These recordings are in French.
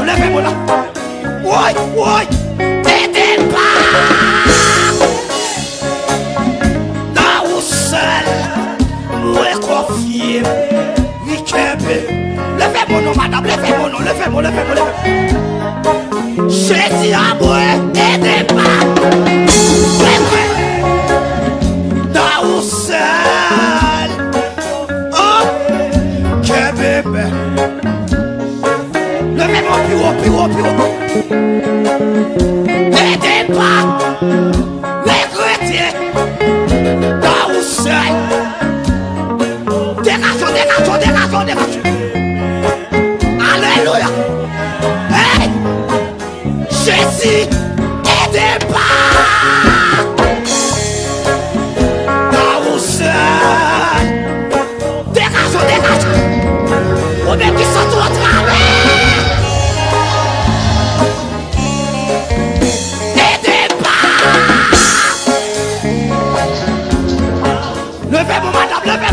Levez-moi là. Oui, aidez-moi. Dans où seul, moi confié. Levez-moi non, madame, levez-moi non, levez-moi. Jésus à moi, aidez-moi. Dans où seul, oh, que bébé. Levez-moi plus haut. Aidez-moi, les chrétiens, dans où seul. Dégagez. Alléluia. Hey, Jésus, aidez-moi. Dans où seul. Dégagez. Ou même qui sont trop travers.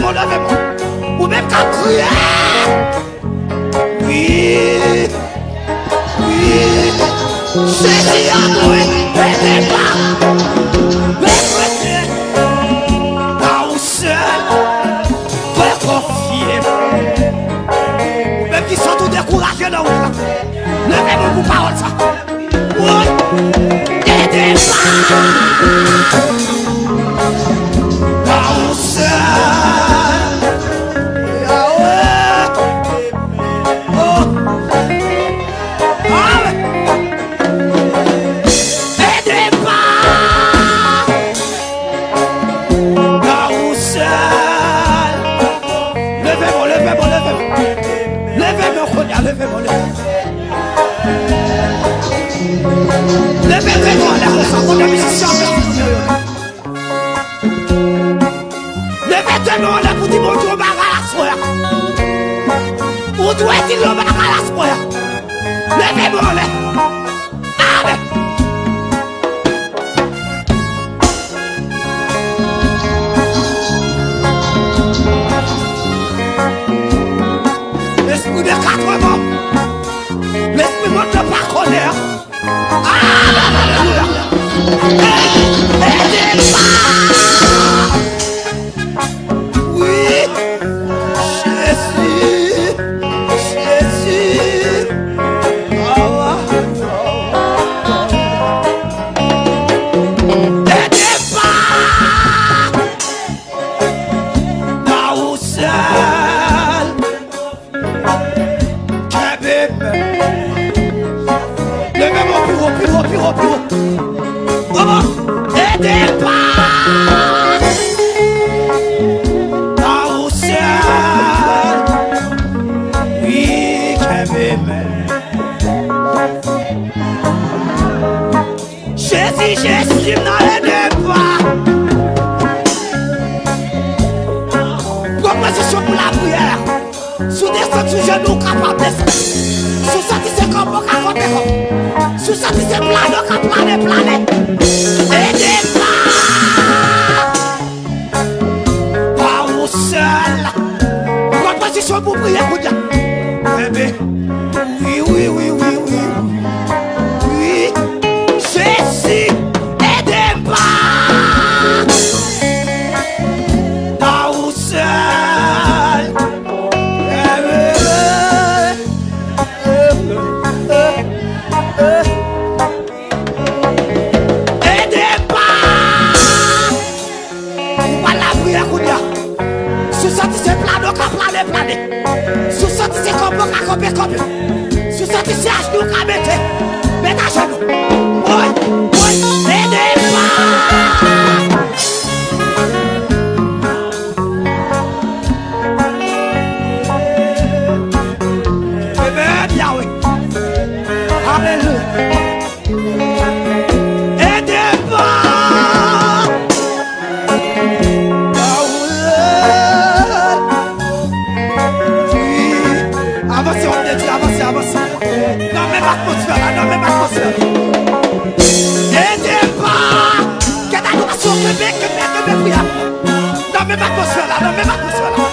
Levez-moi. Ou même qu'à crier. Oui. Jésus à moi, aidez-moi. Les chrétiens, dans où seul, peut confier. Même qui sont tous découragés dans où. Levez-moi pour parole ça. Oui. Aidez-moi. Dans où seul. Levez-moi là, on a mis ça. Levez-moi là pour dire bonjour à la soirée. Où doit dire le bar à la soirée? Levez-moi là. Amen. L'esprit de 80 l'esprit de pas connaître. Alléluia. Aidez-moi. Oui, Jésus. Aidez-moi. Dans où seul. Levez-moi plus haut. Oh, aidez-moi. Dans où seul. Oui, Jésus, n'aidez-moi. Proposition pour la prière. Sous descendre sous genoux, capable de descendre. Sous ça, c'est comme on a comme. Sous ça, c'est planer. Aidez-moi. Pas où seul. Proposition pour prier, bébé. Oui. Jésus, aidez-moi. Pas où seul. Planer. Sous ça, c'est comme on a copié. Sous ça, c'est à genoux qu'on met à genoux. Oui, aidez-moi. Bébé, bien oui. Alléluia. Aidez-moi. Avancez. Non, mais même atmosphère là, dans même atmosphère. Aidez pas. Quelle adoration que prière. Dans même atmosphère là, dans même atmosphère là.